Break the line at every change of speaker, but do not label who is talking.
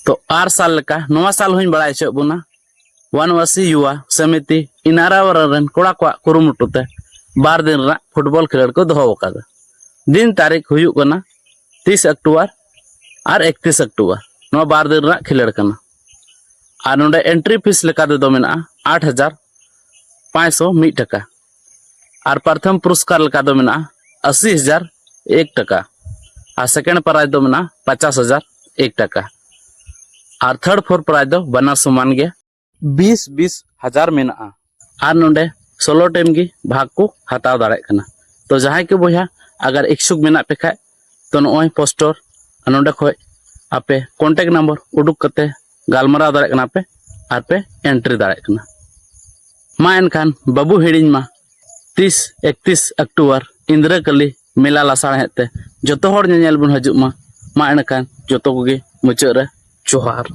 तो आर साल लेका नवा साल हुई बड़ा चो बुना वनवासी युवा समिति इनारावरन कोड़ा को कुरुमुटुते बार दिन रा फुटबॉल खेल को दोहो वकादा दिन तारीख हुयुग कना 30 अक्टूबर और 31 अक्टूबर नवा बार दिन रा खेल कना और नोडे एंट्री फीस लेका दो मेना 8,501 टका और प्रथम पुरस्कार लेका दो मेना 80,001 टका और सेकेंड प्राइज दो मेना 50,001 टका और थर्ड फोर्थ प्राइज दो बना समान गया 20,000 हजार मेना और नोडे 16 टीम की भाग को हताव दाड़े कना। तो जहां के बोया अगर इच्छुक मेना पे खाए तो नोय पोस्टर नोडे खोय आपे कॉन्टेक्ट नंबर उडुक कते गालमरा दाड़े कना पे और पे एंट्री दाड़े कना। मा एनखान बाबू हिड़िन मा 30-31 अक्टूबर इंद्रकली मेला लासाड़ हेते जो हर नेल बन हजु मा एनखान जो मुचाद रे जोहार।